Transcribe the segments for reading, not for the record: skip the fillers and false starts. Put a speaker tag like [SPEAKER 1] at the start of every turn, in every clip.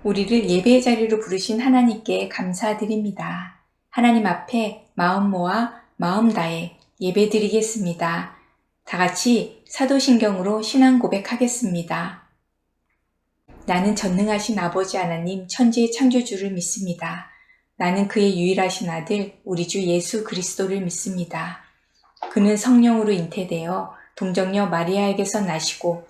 [SPEAKER 1] 우리를 예배의 자리로 부르신 하나님께 감사드립니다. 하나님 앞에 마음 모아 마음 다해 예배 드리겠습니다. 다 같이 사도신경으로 신앙 고백하겠습니다. 나는 전능하신 아버지 하나님 천지의 창조주를 믿습니다. 나는 그의 유일하신 아들 우리 주 예수 그리스도를 믿습니다. 그는 성령으로 잉태되어 동정녀 마리아에게서 나시고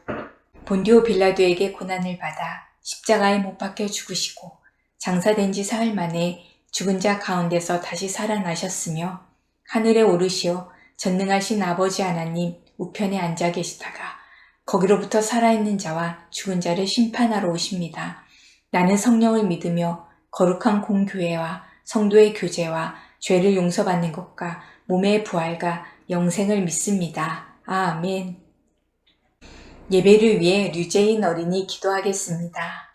[SPEAKER 1] 본디오 빌라도에게 고난을 받아 십자가에 못 박혀 죽으시고 장사된 지 사흘 만에 죽은 자 가운데서 다시 살아나셨으며 하늘에 오르시어 전능하신 아버지 하나님 우편에 앉아 계시다가 거기로부터 살아있는 자와 죽은 자를 심판하러 오십니다. 나는 성령을 믿으며 거룩한 공교회와 성도의 교제와 죄를 용서받는 것과 몸의 부활과 영생을 믿습니다. 아멘. 예배를 위해 류재인 어린이 기도하겠습니다.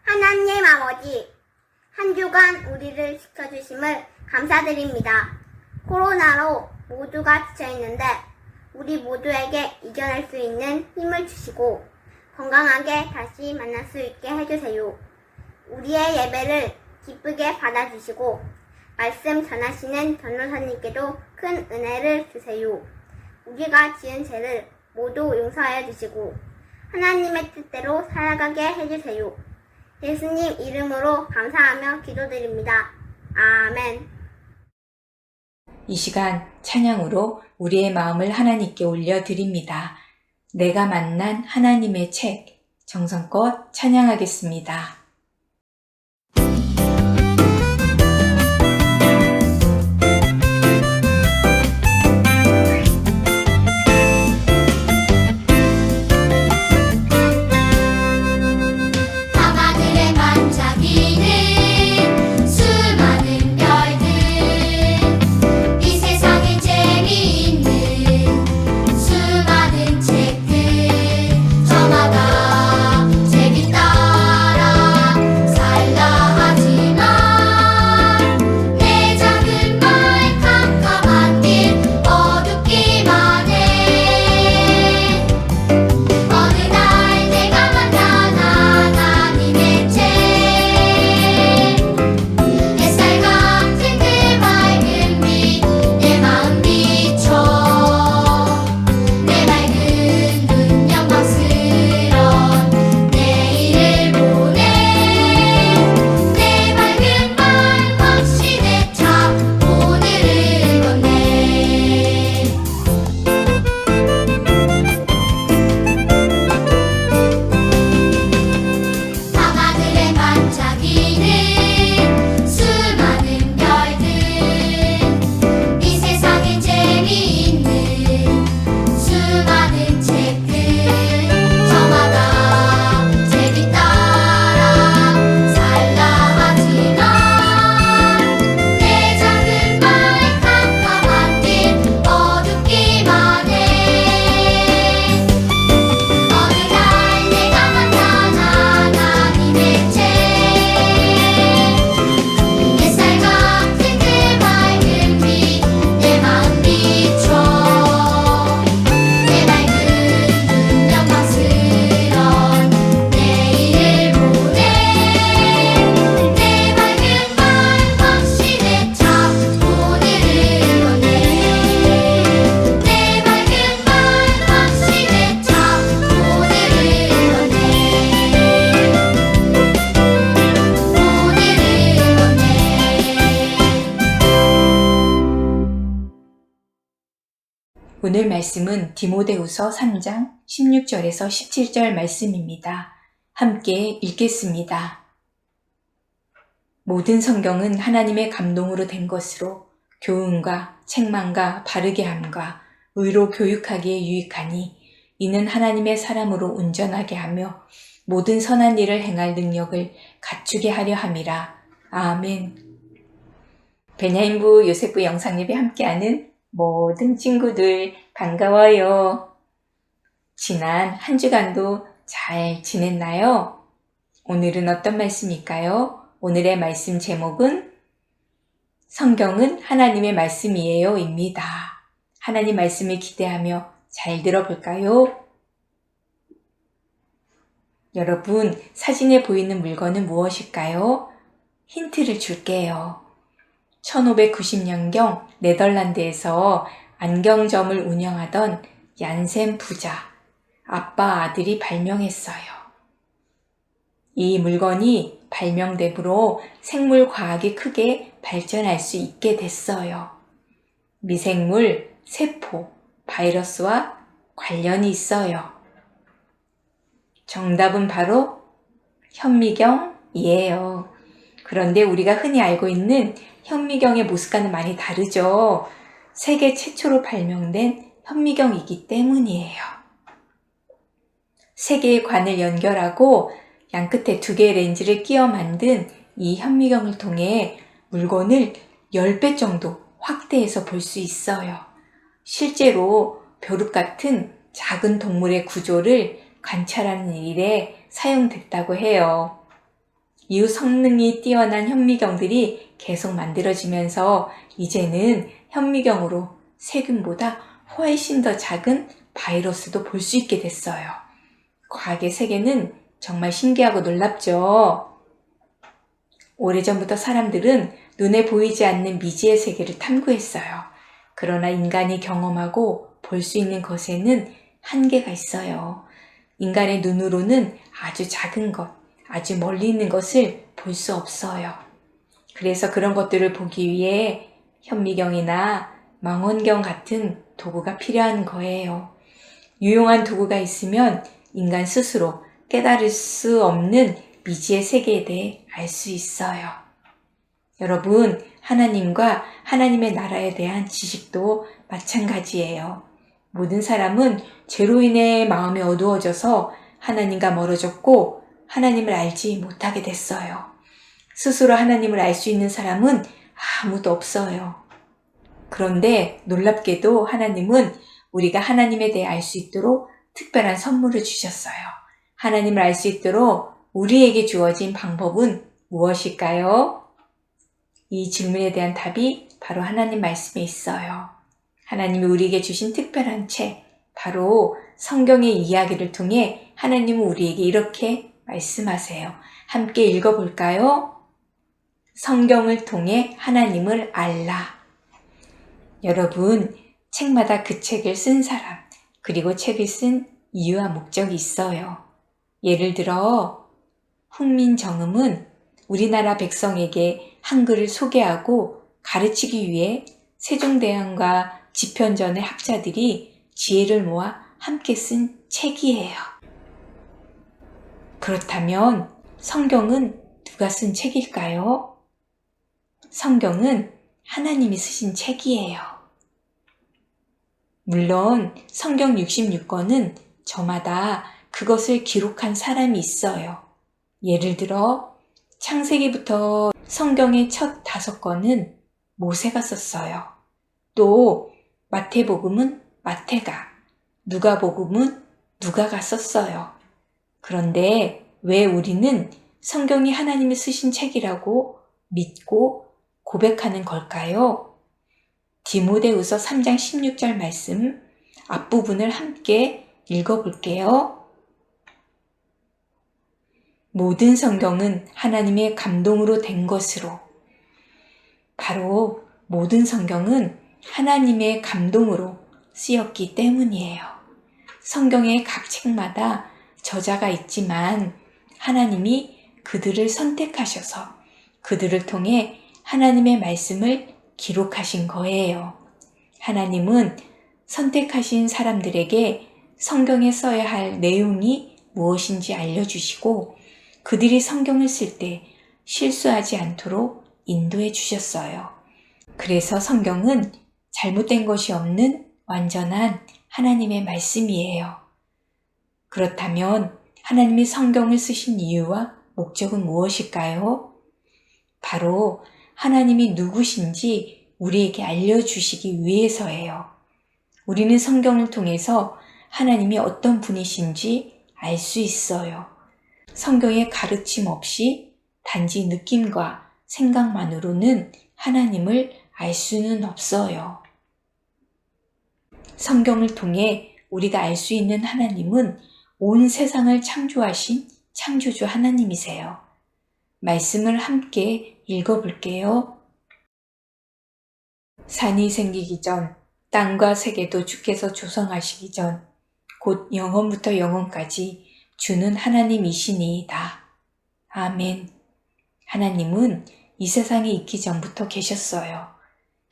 [SPEAKER 2] 하나님 아버지, 한 주간 우리를 지켜주심을 감사드립니다. 코로나로 모두가 지쳐있는데 우리 모두에게 이겨낼 수 있는 힘을 주시고 건강하게 다시 만날 수 있게 해주세요. 우리의 예배를 기쁘게 받아주시고 말씀 전하시는 변호사님께도 큰 은혜를 주세요. 우리가 지은 죄를 모두 용서하여 주시고 하나님의 뜻대로 살아가게 해주세요. 예수님 이름으로 감사하며 기도드립니다. 아멘.
[SPEAKER 1] 이 시간 찬양으로 우리의 마음을 하나님께 올려드립니다. 내가 만난 하나님의 책, 정성껏 찬양하겠습니다. 오늘 말씀은 디모데후서 3장 16절에서 17절 말씀입니다. 함께 읽겠습니다. 모든 성경은 하나님의 감동으로 된 것으로 교훈과 책망과 바르게 함과 의로 교육하기에 유익하니 이는 하나님의 사람으로 온전하게 하며 모든 선한 일을 행할 능력을 갖추게 하려 함이라. 아멘. 베냐인부 요셉부 영상예배 함께하는 모든 친구들 반가워요. 지난 한 주간도 잘 지냈나요? 오늘은 어떤 말씀일까요? 오늘의 말씀 제목은 성경은 하나님의 말씀이에요 입니다. 하나님 말씀을 기대하며 잘 들어볼까요? 여러분, 사진에 보이는 물건은 무엇일까요? 힌트를 줄게요. 1590년경 네덜란드에서 안경점을 운영하던 얀센 부자, 아빠 아들이 발명했어요. 이 물건이 발명됨으로 생물 과학이 크게 발전할 수 있게 됐어요. 미생물, 세포, 바이러스와 관련이 있어요. 정답은 바로 현미경이에요. 그런데 우리가 흔히 알고 있는 현미경의 모습과는 많이 다르죠. 세계 최초로 발명된 현미경이기 때문이에요. 세 개의 관을 연결하고 양 끝에 2개의 렌즈를 끼워 만든 이 현미경을 통해 물건을 10배 정도 확대해서 볼 수 있어요. 실제로 벼룩 같은 작은 동물의 구조를 관찰하는 일에 사용됐다고 해요. 이후 성능이 뛰어난 현미경들이 계속 만들어지면서 이제는 현미경으로 세균보다 훨씬 더 작은 바이러스도 볼 수 있게 됐어요. 과학의 세계는 정말 신기하고 놀랍죠. 오래전부터 사람들은 눈에 보이지 않는 미지의 세계를 탐구했어요. 그러나 인간이 경험하고 볼 수 있는 것에는 한계가 있어요. 인간의 눈으로는 아주 작은 것, 아주 멀리 있는 것을 볼 수 없어요. 그래서 그런 것들을 보기 위해 현미경이나 망원경 같은 도구가 필요한 거예요. 유용한 도구가 있으면 인간 스스로 깨달을 수 없는 미지의 세계에 대해 알 수 있어요. 여러분, 하나님과 하나님의 나라에 대한 지식도 마찬가지예요. 모든 사람은 죄로 인해 마음이 어두워져서 하나님과 멀어졌고 하나님을 알지 못하게 됐어요. 스스로 하나님을 알 수 있는 사람은 아무도 없어요. 그런데 놀랍게도 하나님은 우리가 하나님에 대해 알 수 있도록 특별한 선물을 주셨어요. 하나님을 알 수 있도록 우리에게 주어진 방법은 무엇일까요? 이 질문에 대한 답이 바로 하나님 말씀에 있어요. 하나님이 우리에게 주신 특별한 책, 바로 성경의 이야기를 통해 하나님은 우리에게 이렇게 말씀하세요. 함께 읽어볼까요? 성경을 통해 하나님을 알라. 여러분, 책마다 그 책을 쓴 사람, 그리고 책을 쓴 이유와 목적이 있어요. 예를 들어 훈민정음은 우리나라 백성에게 한글을 소개하고 가르치기 위해 세종대왕과 집현전의 학자들이 지혜를 모아 함께 쓴 책이에요. 그렇다면 성경은 누가 쓴 책일까요? 성경은 하나님이 쓰신 책이에요. 물론 성경 66권은 저마다 그것을 기록한 사람이 있어요. 예를 들어 창세기부터 성경의 첫 5권은 모세가 썼어요. 또 마태복음은 마태가, 누가복음은 누가가 썼어요. 그런데 왜 우리는 성경이 하나님이 쓰신 책이라고 믿고 고백하는 걸까요? 디모데후서 3장 16절 말씀 앞부분을 함께 읽어볼게요. 모든 성경은 하나님의 감동으로 된 것으로, 바로 모든 성경은 하나님의 감동으로 쓰였기 때문이에요. 성경의 각 책마다 저자가 있지만 하나님이 그들을 선택하셔서 그들을 통해 하나님의 말씀을 기록하신 거예요. 하나님은 선택하신 사람들에게 성경에 써야 할 내용이 무엇인지 알려주시고 그들이 성경을 쓸 때 실수하지 않도록 인도해 주셨어요. 그래서 성경은 잘못된 것이 없는 완전한 하나님의 말씀이에요. 그렇다면 하나님이 성경을 쓰신 이유와 목적은 무엇일까요? 바로 하나님이 누구신지 우리에게 알려주시기 위해서예요. 우리는 성경을 통해서 하나님이 어떤 분이신지 알 수 있어요. 성경의 가르침 없이 단지 느낌과 생각만으로는 하나님을 알 수는 없어요. 성경을 통해 우리가 알 수 있는 하나님은 온 세상을 창조하신 창조주 하나님이세요. 말씀을 함께 읽어볼게요. 산이 생기기 전, 땅과 세계도 주께서 조성하시기 전, 곧 영원부터 영원까지 주는 하나님이시니이다. 아멘. 하나님은 이 세상에 있기 전부터 계셨어요.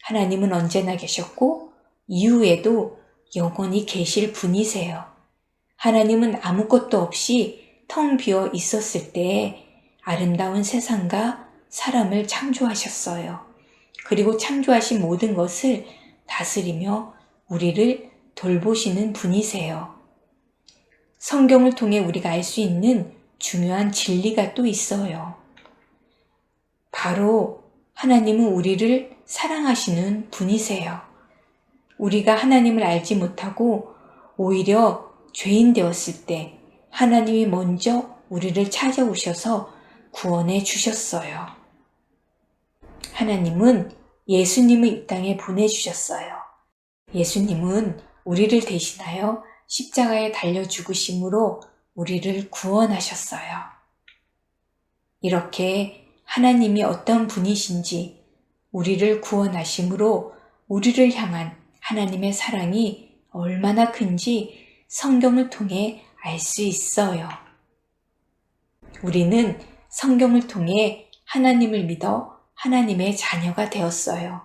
[SPEAKER 1] 하나님은 언제나 계셨고 이후에도 영원히 계실 분이세요. 하나님은 아무것도 없이 텅 비어 있었을 때에 아름다운 세상과 사람을 창조하셨어요. 그리고 창조하신 모든 것을 다스리며 우리를 돌보시는 분이세요. 성경을 통해 우리가 알 수 있는 중요한 진리가 또 있어요. 바로 하나님은 우리를 사랑하시는 분이세요. 우리가 하나님을 알지 못하고 오히려 죄인 되었을 때 하나님이 먼저 우리를 찾아오셔서 구원해 주셨어요. 하나님은 예수님을 이 땅에 보내주셨어요. 예수님은 우리를 대신하여 십자가에 달려 죽으심으로 우리를 구원하셨어요. 이렇게 하나님이 어떤 분이신지 우리를 구원하심으로 우리를 향한 하나님의 사랑이 얼마나 큰지 성경을 통해 알 수 있어요. 우리는 성경을 통해 하나님을 믿어 하나님의 자녀가 되었어요.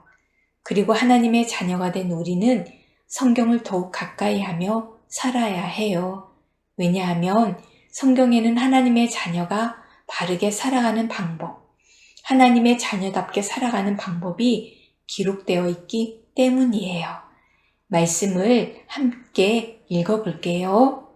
[SPEAKER 1] 그리고 하나님의 자녀가 된 우리는 성경을 더욱 가까이 하며 살아야 해요. 왜냐하면 성경에는 하나님의 자녀가 바르게 살아가는 방법, 하나님의 자녀답게 살아가는 방법이 기록되어 있기 때문이에요. 말씀을 함께 읽어볼게요.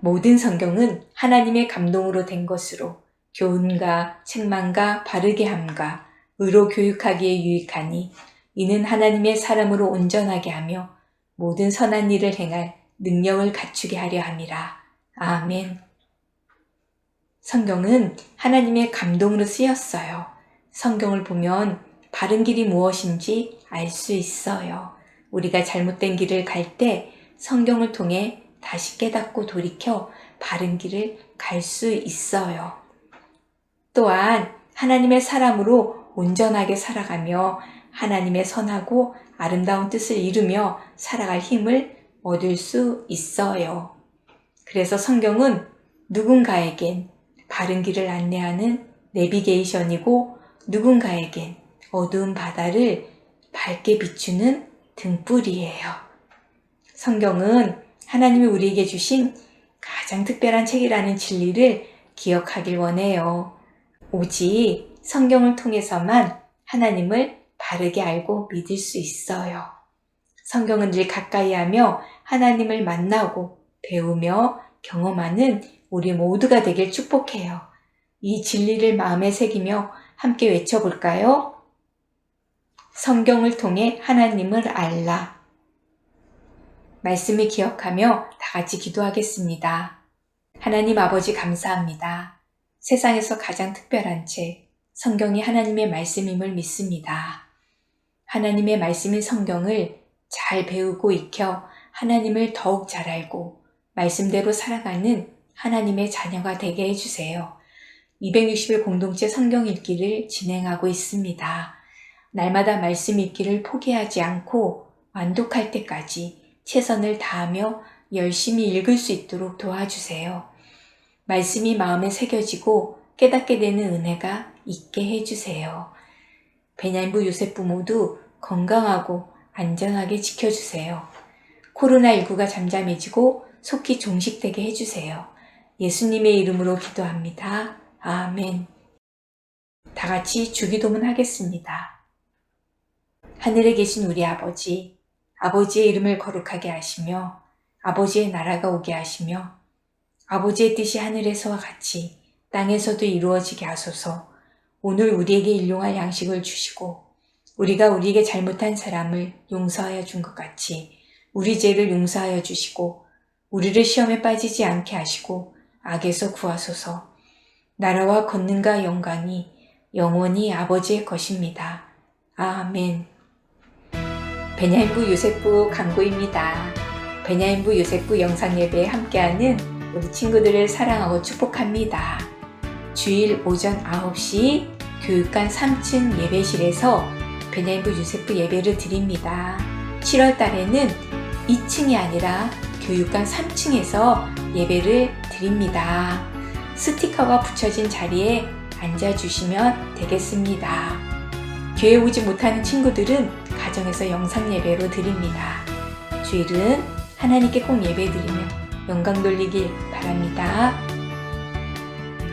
[SPEAKER 1] 모든 성경은 하나님의 감동으로 된 것으로 교훈과 책망과 바르게 함과 의로 교육하기에 유익하니 이는 하나님의 사람으로 온전하게 하며 모든 선한 일을 행할 능력을 갖추게 하려 함이라. 아멘. 성경은 하나님의 감동으로 쓰였어요. 성경을 보면 바른 길이 무엇인지 알 수 있어요. 우리가 잘못된 길을 갈 때 성경을 통해 다시 깨닫고 돌이켜 바른 길을 갈 수 있어요. 또한 하나님의 사람으로 온전하게 살아가며 하나님의 선하고 아름다운 뜻을 이루며 살아갈 힘을 얻을 수 있어요. 그래서 성경은 누군가에겐 바른 길을 안내하는 내비게이션이고 누군가에겐 어두운 바다를 밝게 비추는 등불이에요. 성경은 하나님이 우리에게 주신 가장 특별한 책이라는 진리를 기억하길 원해요. 오직 성경을 통해서만 하나님을 바르게 알고 믿을 수 있어요. 성경은 늘 가까이 하며 하나님을 만나고 배우며 경험하는 우리 모두가 되길 축복해요. 이 진리를 마음에 새기며 함께 외쳐볼까요? 성경을 통해 하나님을 알라. 말씀을 기억하며 다 같이 기도하겠습니다. 하나님 아버지 감사합니다. 세상에서 가장 특별한 책, 성경이 하나님의 말씀임을 믿습니다. 하나님의 말씀인 성경을 잘 배우고 익혀 하나님을 더욱 잘 알고 말씀대로 살아가는 하나님의 자녀가 되게 해주세요. 260일 공동체 성경 읽기를 진행하고 있습니다. 날마다 말씀 읽기를 포기하지 않고 완독할 때까지 최선을 다하며 열심히 읽을 수 있도록 도와주세요. 말씀이 마음에 새겨지고 깨닫게 되는 은혜가 있게 해주세요. 베냐민부 요셉부 모두 건강하고 안전하게 지켜주세요. 코로나19가 잠잠해지고 속히 종식되게 해주세요. 예수님의 이름으로 기도합니다. 아멘. 다 같이 주기도문 하겠습니다. 하늘에 계신 우리 아버지, 아버지의 이름을 거룩하게 하시며 아버지의 나라가 오게 하시며 아버지의 뜻이 하늘에서와 같이 땅에서도 이루어지게 하소서. 오늘 우리에게 일용할 양식을 주시고 우리가 우리에게 잘못한 사람을 용서하여 준 것 같이 우리 죄를 용서하여 주시고 우리를 시험에 빠지지 않게 하시고 악에서 구하소서. 나라와 권능과 영광이 영원히 아버지의 것입니다. 아멘. 베냐민부 요셉부 강구입니다. 베냐민부 요셉부 영상예배에 함께하는 우리 친구들을 사랑하고 축복합니다. 주일 오전 9시 교육관 3층 예배실에서 베냐민부 요세프 예배를 드립니다. 7월 달에는 2층이 아니라 교육관 3층에서 예배를 드립니다. 스티커가 붙여진 자리에 앉아주시면 되겠습니다. 교회 오지 못하는 친구들은 가정에서 영상 예배로 드립니다. 주일은 하나님께 꼭 예배 드리며 영광 돌리길 바랍니다.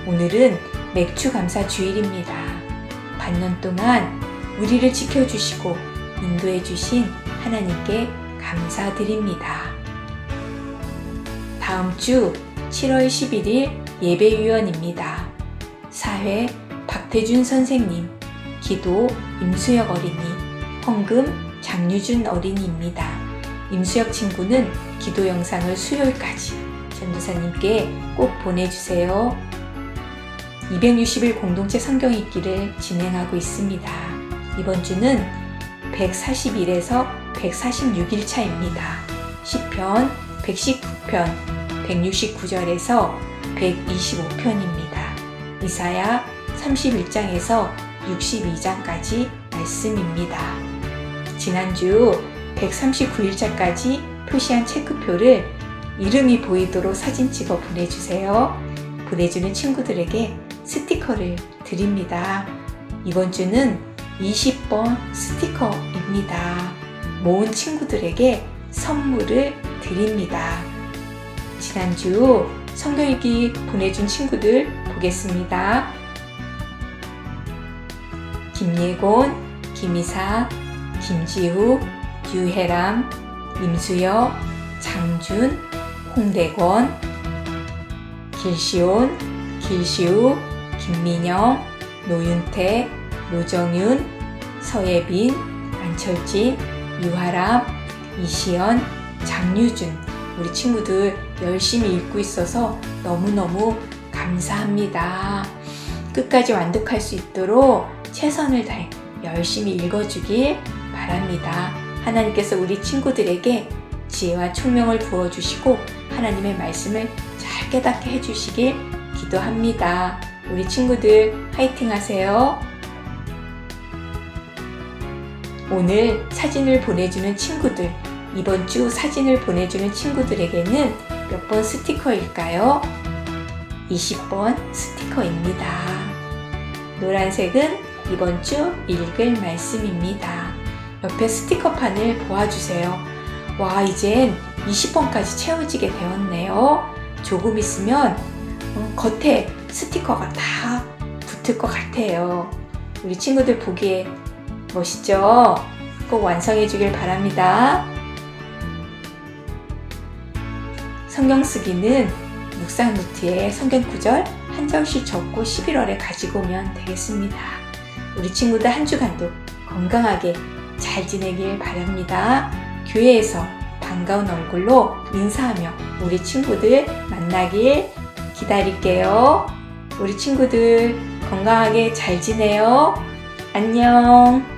[SPEAKER 1] 오늘은 맥주 감사 주일입니다. 반년 동안 우리를 지켜주시고 인도해 주신 하나님께 감사드립니다. 다음 주 7월 11일 예배위원입니다. 사회 박태준 선생님, 기도 임수혁 어린이, 헌금 장유준 어린이입니다. 임수혁 친구는 기도 영상을 수요일까지 전도사님께 꼭 보내주세요. 260일 공동체 성경 읽기를 진행하고 있습니다. 이번 주는 141에서 146일 차입니다. 시편 119편 169절에서 125편입니다. 이사야 31장에서 62장까지 말씀입니다. 지난주 139일차까지 표시한 체크표를 이름이 보이도록 사진 찍어 보내주세요. 보내주는 친구들에게 스티커를 드립니다. 이번 주는 20번 스티커입니다. 모은 친구들에게 선물을 드립니다. 지난주 성경 읽기 보내준 친구들 보겠습니다. 김예곤, 김이사, 김지우, 유혜람, 임수혁, 장준, 홍대권, 길시온, 길시우, 김민영, 노윤태, 노정윤, 서예빈, 안철진, 유하람, 이시연, 장유준, 우리 친구들 열심히 읽고 있어서 너무너무 감사합니다. 끝까지 완독할 수 있도록 최선을 다해 열심히 읽어주길 바랍니다. 하나님께서 우리 친구들에게 지혜와 총명을 부어주시고 하나님의 말씀을 잘 깨닫게 해주시길 기도합니다. 우리 친구들 화이팅 하세요. 오늘 사진을 보내주는 친구들, 이번 주 사진을 보내주는 친구들에게는 몇 번 스티커일까요? 20번 스티커입니다. 노란색은 이번 주 읽을 말씀입니다. 옆에 스티커판을 보아주세요. 와, 이젠 20번까지 채워지게 되었네요. 조금 있으면 겉에 스티커가 다 붙을 것 같아요. 우리 친구들 보기에 멋있죠? 꼭 완성해 주길 바랍니다. 성경 쓰기는 묵상 노트에 성경 구절 한 절씩 적고 11월에 가지고 오면 되겠습니다. 우리 친구들 한 주간도 건강하게 잘 지내길 바랍니다. 교회에서 반가운 얼굴로 인사하며 우리 친구들 만나길 기다릴게요. 우리 친구들 건강하게 잘 지내요. 안녕.